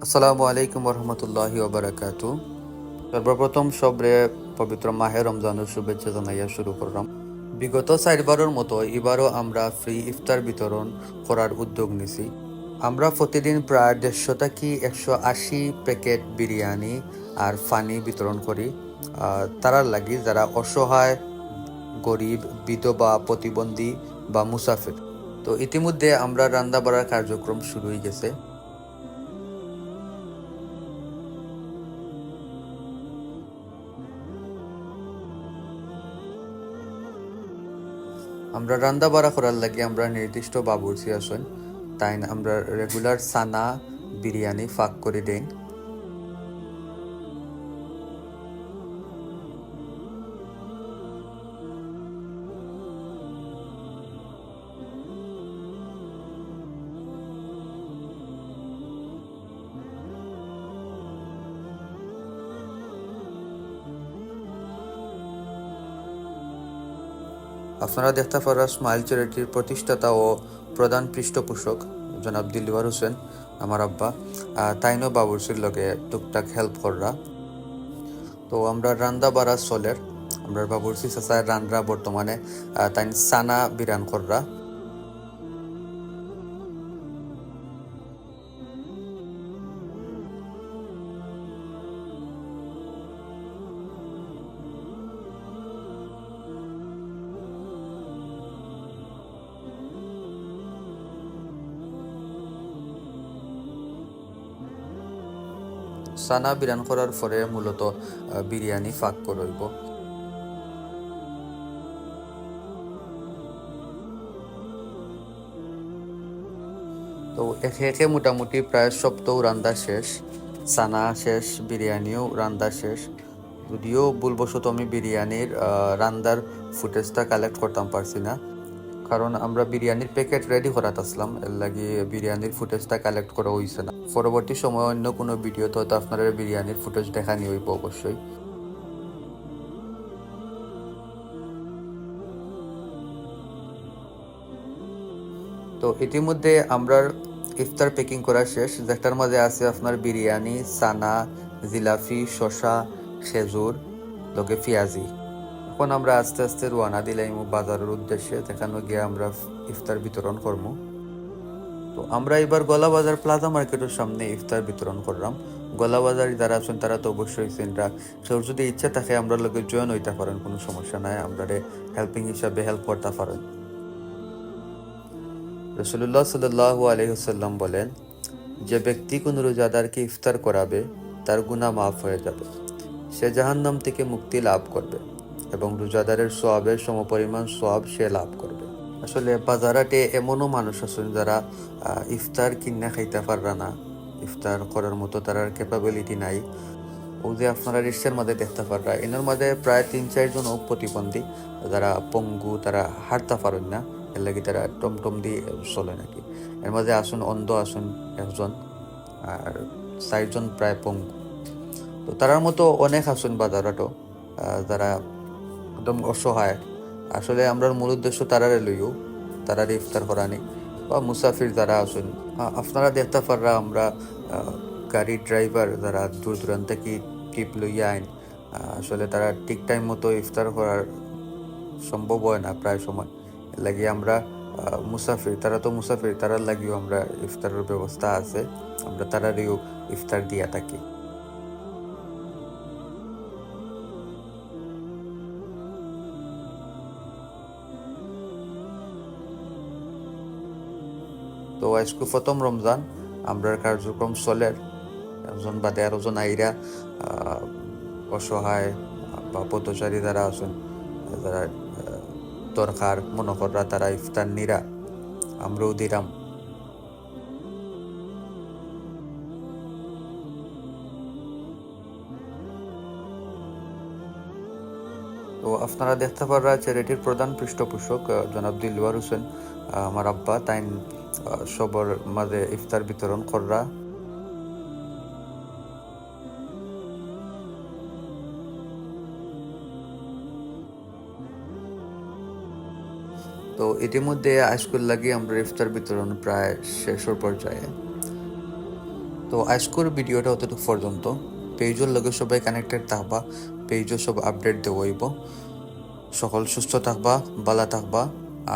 আসসালামু আলাইকুম রহমতুল্লাহি ওবারাকাতু। সর্বপ্রথম সবরে পবিত্র মাহে রমজানের শুভেচ্ছা জানাইয়া শুরু করলাম। বিগত 4বারের মতো এবারও আমরা ফ্রি ইফতার বিতরণ করার উদ্যোগ নিছি। আমরা প্রতিদিন প্রায় 150 থেকে 180 প্যাকেট বিরিয়ানি আর পানি বিতরণ করি তারার লাগি যারা অসহায়, গরিব, বিধবা, প্রতিবন্ধী বা মুসাফির। তো ইতিমধ্যে আমরা রান্না বাড়ার কার্যক্রম শুরু হয়ে গেছে। আমরা রান্না বাড়া করার লাগে আমরা নির্দিষ্ট বাবুর্চি আছেন, তাই আমরা রেগুলার সানা বিরিয়ানি ফাঁক করে দেন। আপনারা দেখতে পারা স্মাইল চ্যারিটির প্রতিষ্ঠাতা ও প্রধান পৃষ্ঠপোষক জনাব দিলওয়ার হোসেন, আমার আব্বা, তাইনো বাবুর্চির লগে টুকটাক হেল্প কররা। তো আমরা রান্দা বাড়া চলের, আমরা বাবুর্চি চাচায় রান্না বর্তমানে তাই সানা বিরান কররা। সানা বিরান করার পরে মূলত বিরিয়ানি ফাঁক করইব। তো একে একে মোটামুটি প্রায় সপ্তাহ রান্না শেষ, সানা শেষ, বিরিয়ানিও রান্না শেষ। যদিও ভুলবশত আমি বিরিয়ানির রান্নার ফুটেজটা কালেক্ট করতাম পারছি না, কারণ আমরা বিরিয়ানির প্যাকেট রেডি করাতে আসলাম, এর লাগি বিরিয়ানির ফুটেজটা কালেক্ট করা হয়েছে না। পরবর্তী সময় অন্য কোনো ভিডিওতে হয়তো আপনারা বিরিয়ানির ফুটেজ দেখানি হইব অবশ্যই। তো ইতিমধ্যে আমরা ইফতার প্যাকিং করা শেষ, যেটার মাঝে আছে আপনার বিরিয়ানি, সানা, জিলাপি, শসা, খেজুর, লগে পেঁয়াজি। এখন আমরা আস্তে আস্তে রওনা দিলাম বাজারের উদ্দেশ্যে, যেখানে গিয়ে আমরা ইফতার বিতরণ করবো। তো আমরা এবার গলা বাজার প্লাজা মার্কেটের সামনে ইফতার বিতরণ করলাম। গলা বাজার যারা আছেন তারা তো অবশ্যই চিন্তা, কেউ যদি ইচ্ছা থাকে আমরা লোকে জয়েন হইতে পারেন, কোনো সমস্যা নাই, আমরা হেল্পিং হিসাবে হেল্প করতে পারেন। রসুল্লাহ সাল্লাল্লাহু আলাইহি ওয়াসাল্লাম বলেন, যে ব্যক্তি কোনো রোজাদারকে ইফতার করাবে তার গুনাহ মাফ হয়ে যাবে, সে জাহান্নাম থেকে মুক্তি লাভ করবে এবং রোজাদারের সোয়াবের সমপরিমাণ সোয়াব সে লাভ করবে। আসলে বাজারাটে এমনও মানুষ আছেন যারা ইফতার কিনা খাইতে পাররা না, ইফতার করার মতো তার ক্যাপাবিলিটি নাই। ও যে আপনারা রিক্সার মধ্যে দেখতে পাররা, এনার মধ্যে প্রায় 3-4 জন প্রতিবন্ধী, যারা পঙ্গু, তারা হাঁটতে পারেন না, এর লাগি তারা টমটম দিয়ে চলে নাকি। এর মধ্যে আসুন অন্ধ আসুন একজন, আর 4 জন প্রায় পঙ্গু। তো তারার মতো অনেক আসুন বাজারাটো, যারা একদম অসহায়। আসলে আমরা মূল উদ্দেশ্য তারারে লইও, তারারে ইফতার করানি বা মুসাফির যারা আছেন। আপনারা দেখতে পাররা আমরা গাড়ির ড্রাইভার যারা দূর দূরান্ত থেকে টিপ লইয়া আইন, আসলে তারা ঠিক টাইম মতো ইফতার করার সম্ভব হয় না প্রায় সময়। এর লাগি আমরা মুসাফির, তারা তো মুসাফির, তারার লাগিও আমরা ইফতারের ব্যবস্থা আছে, আমরা তারারেও ইফতার দিয়া থাকি। তো আজকে প্রথম রমজান, আমরার কার্যক্রম চলের, একজন বাদে আরো জন আইরা অসহায় বা পথচারী যারা আছেন, যারা দরকার মনে কররা, তারা ইফতার নিরা, আমরাও দিলাম। তো আপনারা দেখতে পাররা চ্যারিটির প্রধান পৃষ্ঠপোষক জনাব দিলওয়ার হোসেন, আমার আব্বা, তাই সবার মাঝে ইফতার বিতরণ কররা। তো ইতিমধ্যে আজকুল লাগি আমরা ইফতার বিতরণ প্রায় শেষের পর্যায়ে। তো আজকের ভিডিওটা অতটুকু পর্যন্ত। পেজের লগে সবাই কানেক্টেড থাকবা, পেজও সব আপডেট দেওয়াইব। সকল সুস্থ থাকবা, ভালো থাকবা,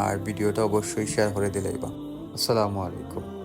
আর ভিডিওটা অবশ্যই শেয়ার করে দিলাইবা। আসসালামু আলাইকুম।